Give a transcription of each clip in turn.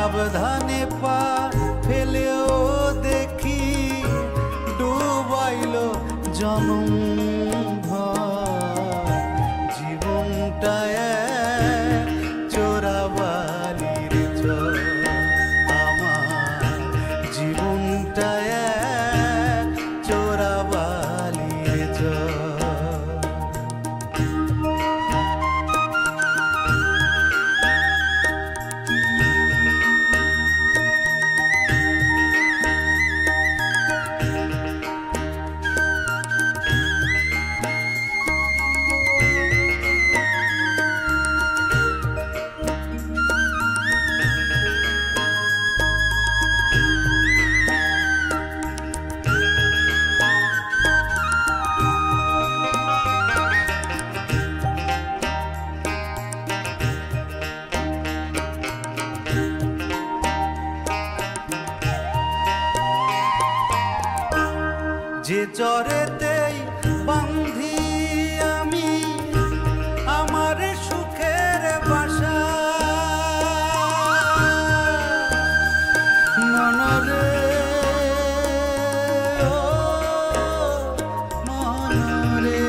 সাবধানে পা ফেলেও দেখি ডুবাইলো জনম জীবনটা চোরাবালির চর আমার জীবনটা চোরাবালির চর যে চরেতেই বাঁধি আমি আমার সুখের বাসা মনরে ও মনরে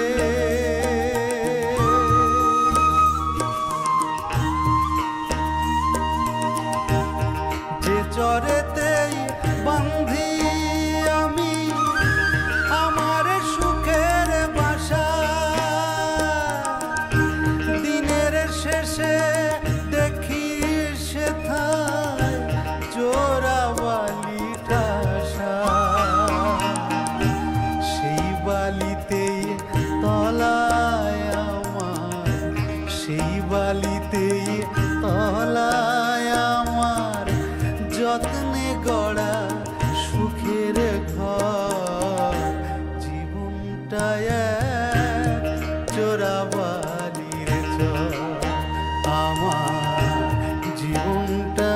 যে চরেতেই বাঁধি আমি আমার সুখের বাসা দিনের শেষে দেখি সেথায় চোরাবালিটা সেই বালিতেই তলায় আমার সেই বালিতেই তলায় আমার যত্নে গড়া সুখের ঘর জীবনটা চোরাবালির চর আমার জীবনটা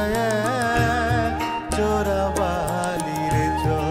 চোরাবালির চর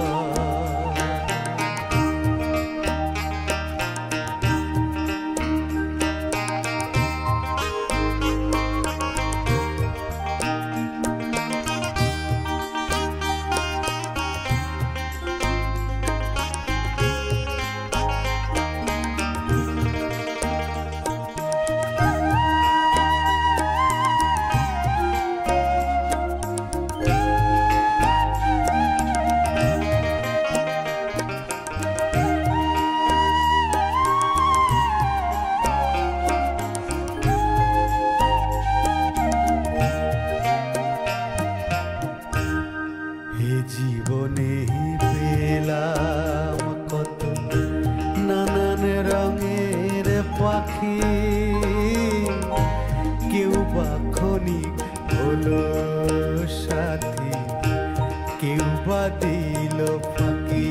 জীবনে পেলাম কত নানান রঙের পাখি কেউ বা ক্ষণিক হলো সাথী কেউ বা দিল ফাঁকি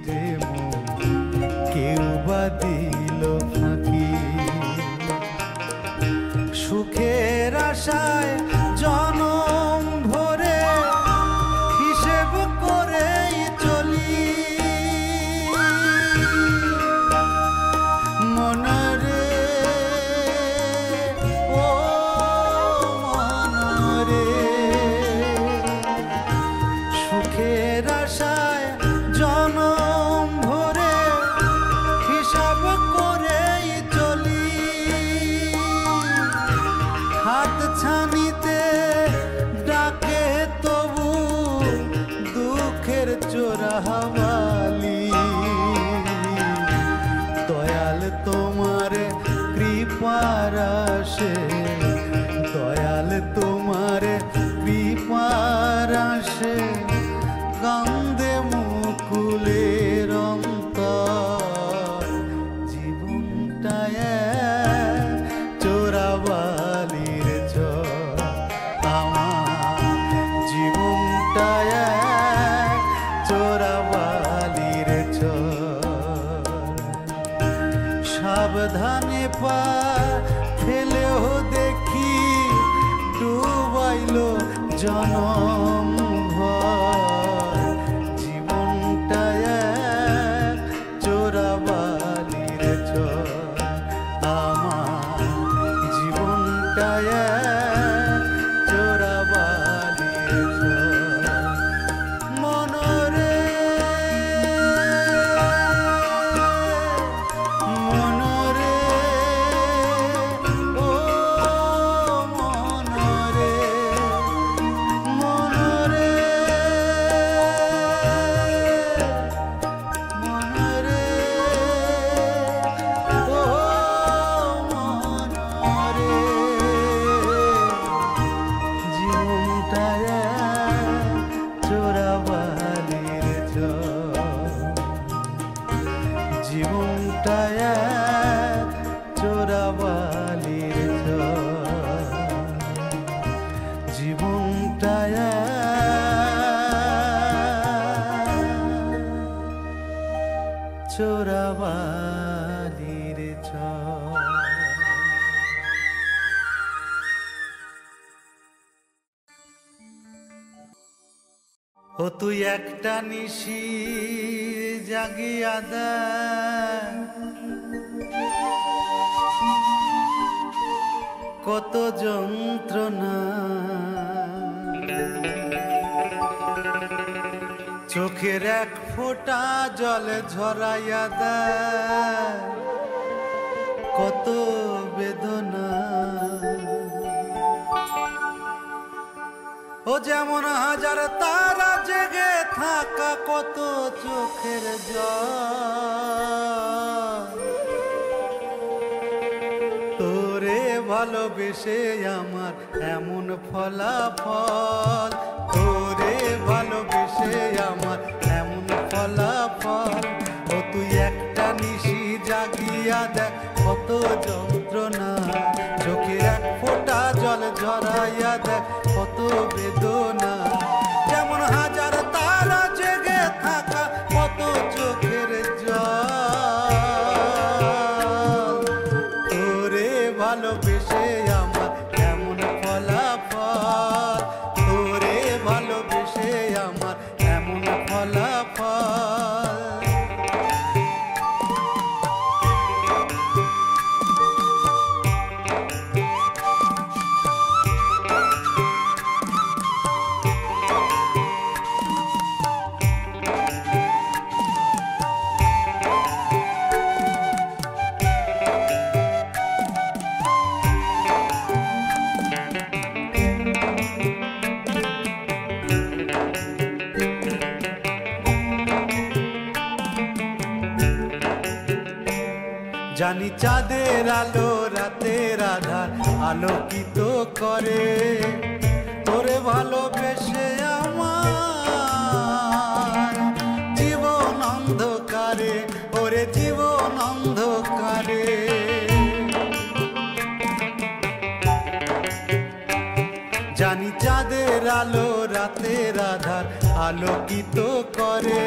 রে মন কেউ বা দিল ফাঁকি সুখের আশায় জনম ভরে হিসেব করেই চলি মনরে ও মনরে সুখের আশায় জনম ভরে হিসাব করেই চলি হাত ছানিতে ডাকে তবু দুঃখের চোরাবালি দয়াল তোমার কৃপার আশে দয়াল তোমার কৃপার আশে কান্দে মুকুলের অন্তর জীবনটা চোরাবালির চর আমার জীবনটা চোরাবালির চর সাবধানে পা ফেলেও দেখি ডুবাইলো জনম ভর জীবনটা চোরাবালির চর আমার জীবনটা চোরাবালির জীবনটা এক চোরাবালির ঝড়, জীবনটা এক চোরাবালির ঝড়। ও তুই একটা নিশি জাগিয়া দেখ, কত যন্ত্রণা চোখের এক ফোঁটা জলে ঝরাইয়া দেয়, কত বেদনা। ও যেমন হাজার তারা জেগে থাকা, কত চোখের জল, তোরে ভালোবেসে আমার এমন ফলাফল, তোরে ভালোবেসে আমার এমন ফলাফল। ও তুই একটা নিশি জাগিয়া দেখ, কত যন্ত্রণা চোখে এক ফোঁটা জল ঝরাইয়া দেখ, কত বেদনা। যেমন হাজার তারা জেগে থাকা, কত চোখের জল, তোরে ভালোবেসে আমার এমন ফলাফল, তোরে ভালোবেসে আমার এমন ফলাফল। জানি চাঁদের আলো রাতের আধার আলোকিত করে, তোরে ভালোবেসে আমার জীবন অন্ধকারে, ওরে জীবন অন্ধকারে। জানি চাঁদের আলো রাতের আধার আলোকিত করে,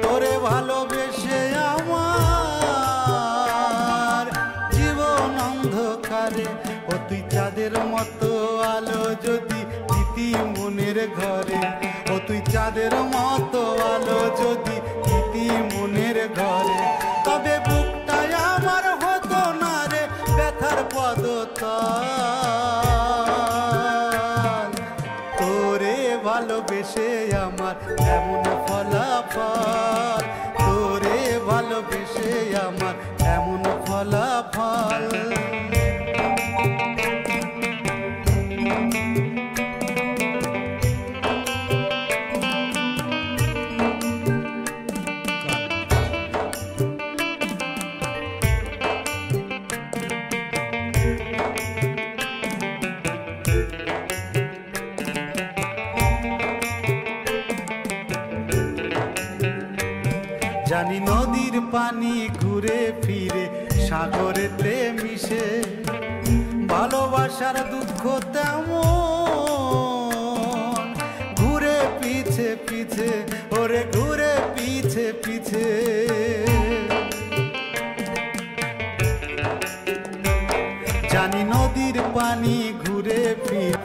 তোরে ভালোবেসে আমার জীবন অন্ধকারে। ও তুই চাঁদের মতো আলো যদি দিতি মনের ঘরে, ও তুই চাঁদের মতো আলো যদি দিতি মনের ঘরে, তবে বুকটাই আমার হতো না রে ব্যথার পদতল। তোরে ভালোবেসে আমার এমন ফলাফল, তোরে ভালোবেসে আমার এমন ফলাফল। জানি নদীর পানি ঘুরে ফিরে সাগরেতে মিশে, ভালোবাসার দুঃখ তেমন ঘুরে পিছে পিছে, ওরে ঘুরে পিছে পিছে। জানি নদীর পানি ঘুরে ফিরে,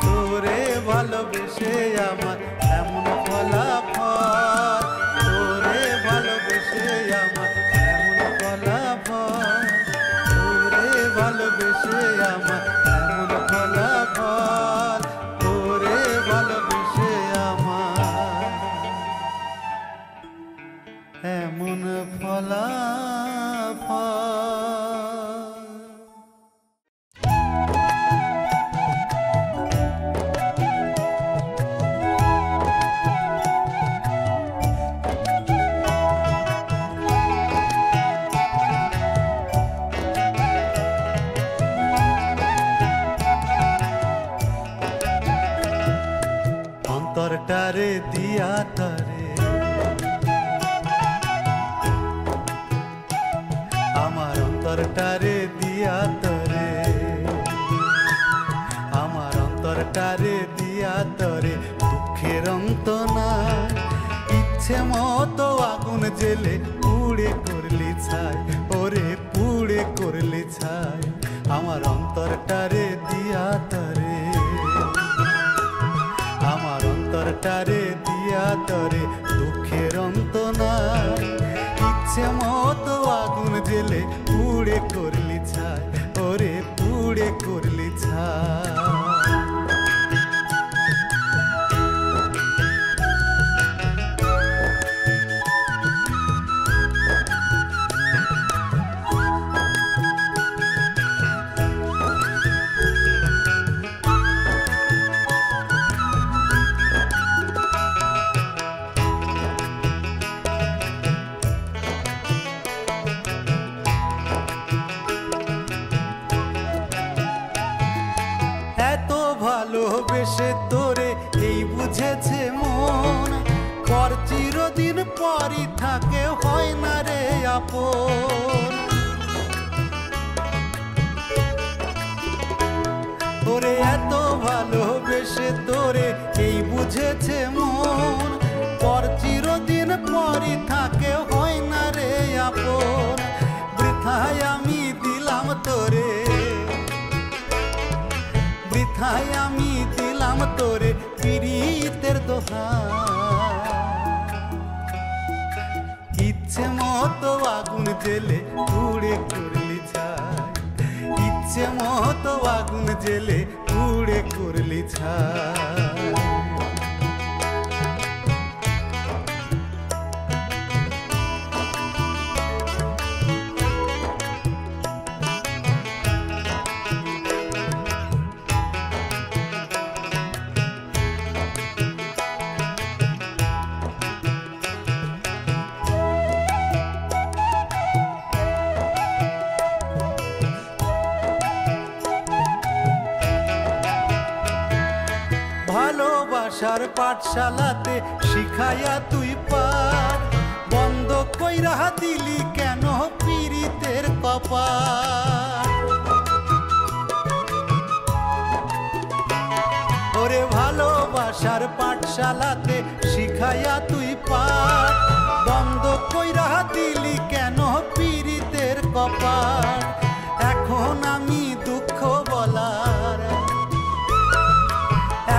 তোরে ভালোবেসে আমার এমন ফলাফল, তোরে ভালোবেসে আমার এমন ফলাফল, তোরে ভালোবেসে আমার এমন ফলাফল, তোরে ভালোবেসে আমার এমন ফলাফল। অন্তরটারে দিয়া তারে অন্তরটারে দিয়া তরে, আমার অন্তরটারে দিয়া তরে দুঃখের অন্ত নাই। ইচ্ছে মতো আগুন জেলে পুড়ে করলি ছাই, ওরে পুড়ে করলি ছাই, আমার অন্তরটারে দিয়া তরে, আমার অন্তরটারে দিয়া তরে দুঃখের অন্ত নাই। ইচ্ছে মতো আগুন জেলে পুড়ে করলি ছাই, ওরে পুড়ে করলি ছাই। ভালোবেসে তোরে এই বুঝেছে মন, পর চিরদিন পরই থাকে হয় না রে আপন। তোরে এত ভালোবেসে তোরে এই বুঝেছে মন, পর চিরদিন পরই থাকে হয় না রে আপন। বৃথায় আমি দিলাম তোরে, বৃথায় আমি দিলাম তোরে পীড়িতের দোহাই। ইচ্ছে মতো আগুন জেলে পুড়ে করলি ছাই, ইচ্ছে মতো আগুন জেলে পুড়ে করলি ছাই। ভালোবাসার পাঠশালাতে শিখাইয়া তুই পার, বন্ধ কইরা দিলি কেন পীড়িতের কপাল। ওরে ভালোবাসার পাঠশালাতে শিখাইয়া তুই পার, বন্ধ কইরা দিলি কেন পীড়িতের কপাল। এখন আমি দুঃখ বলার,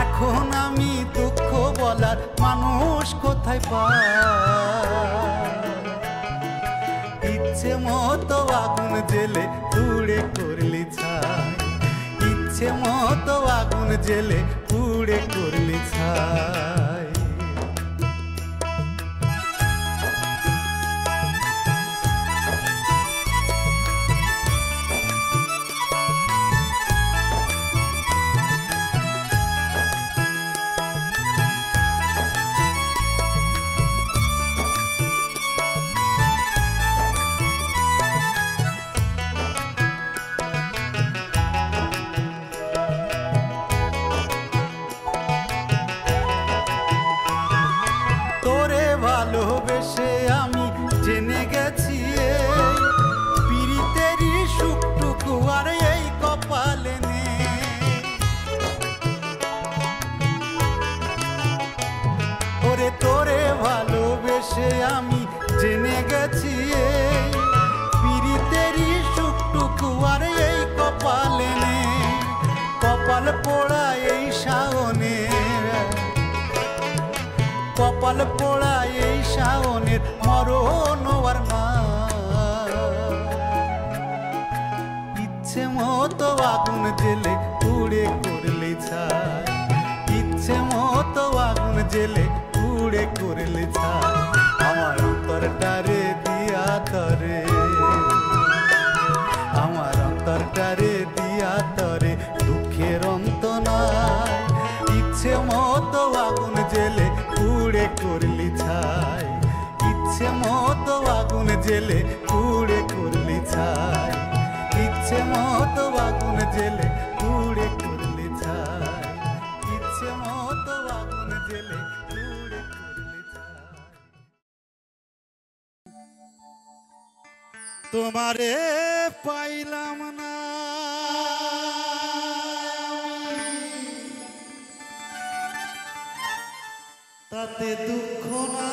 এখন আমি দুঃখ বলার মানুষ কোথায় পাই। ইচ্ছে মতো আগুন জেলে পুড়ে করলি ছাই, ইচ্ছে মতো আগুন জেলে পুড়ে করলি ছাই। ভালোবেসে আমি জেনে গেছি পীড়িতেরই সুখটুকু আর এই কপালে নেই। ওরে তোরে ভালোবেসে আমি জেনে গেছি পীড়িতেরই সুখটুকু আর এই কপালে নেই। কপাল পোড়া এই শাওনের, কপাল পোড়া এই শাওনের মরণ আর না। ইচ্ছে মতো আগুন জেলে পুড়ে করলি ছাই, ইচ্ছে মতো আগুন জেলে পুড়ে করলি ছাই। আমার অন্তরটারে দিয়া তরে, আমার অন্তরটারে দিয়া তরে দুঃখের অন্ত নাই। ইচ্ছে মতো আগুন জেলে পুড়ে করলি ছাই, ইচ্ছে মতো আগুন জেলে পুড়ে করলি ছাই, ইচ্ছে মতো আগুন জেলে পুড়ে করলি ছাই, ইচ্ছে মতো আগুন জেলে পুড়ে করলি ছাই। তোমারে পাইলাম না তাতে দুঃখ না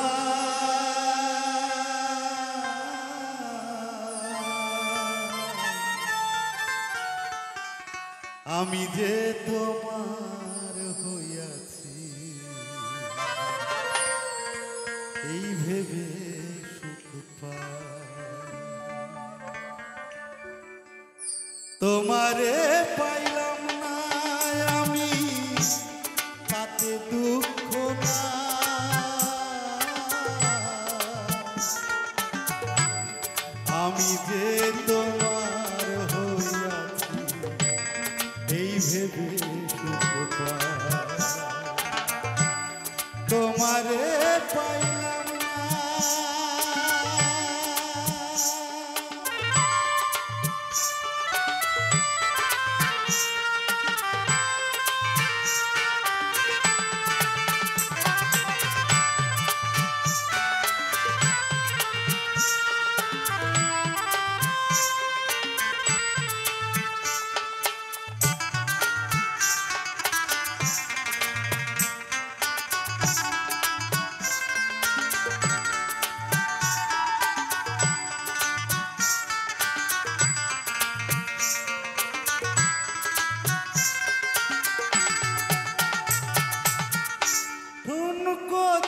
আমি যে তোমার হইয়াছি এই ভেবে সুখ পাই তোমারে পাইলাম না আমি তাতে দুঃখ না আমি যে তোমার হইয়াছি এই ভেবে সুখ পাই তোমারে পাইলাম না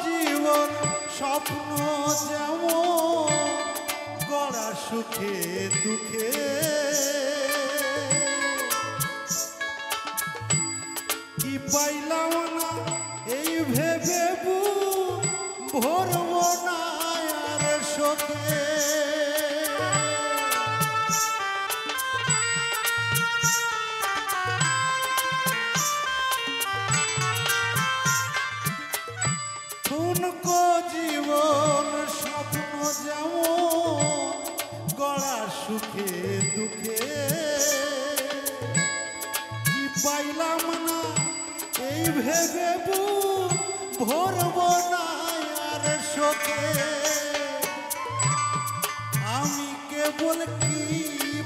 জীবন স্বপ্ন যেমন গড়া সুখে দুঃখে কি পাইলাম না এই ভেবে ভরব না আর শোকে জীবন স্বপ্ন যেমন গড়া সুখে দুঃখে কি পাইলাম না এই ভেবে ভরব না আর শোকে আমি কেবল কি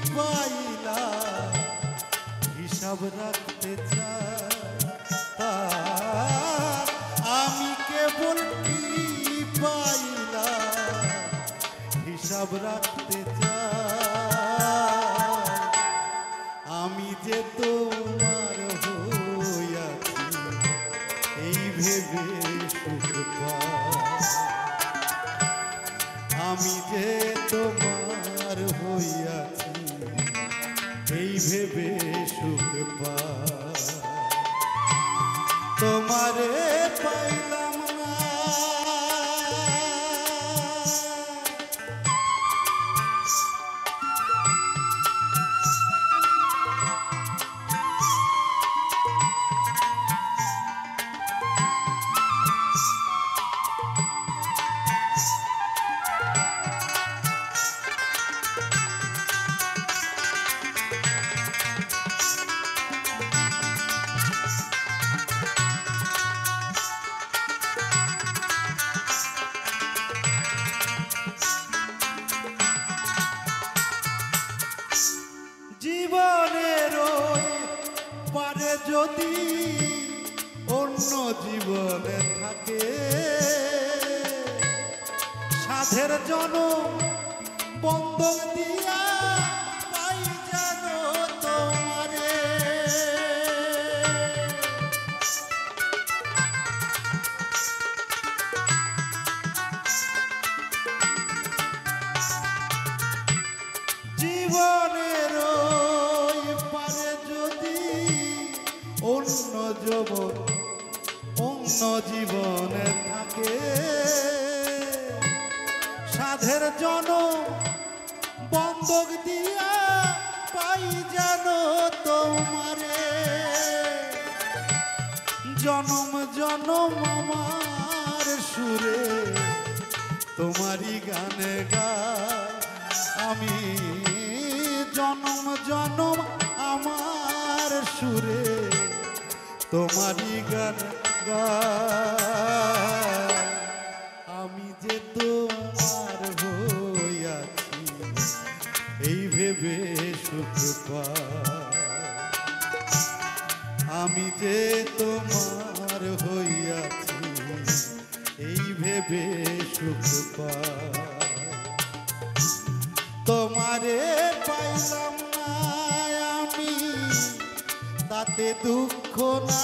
পাইলাম হিসাব রাখতে চাই আমি কেবল হিসাব রাখতে চাই আমি যে তোমার হইয়াছি এই ভেবে সুখ পাই আমি যে তোমার হইয়াছি এই ভেবে সুখ পাই তোমারে পাইলাম না জীবনের পারে যদি অন্য জীবনে থাকে সাধের জনম বন্ধন দিয়া পাই যেন তোমারে জীবনের অন্য জীবনে থাকে সাধের জনম বন্ধক দিয়া পাই যেন তোমারে জনম জনম আমার সুরে তোমারই গানে গাই আমি জনম জনম আমার সুরে তোমারই গান গাই আমি যে তোমার হইয়াছি আমি যে তোমার হইয়াছি এই ভেবে সুখ পাই। তোমারে পাইলাম না আমি তাতে দুঃখ না,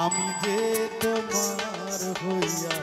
আমি যে তোমার হইয়া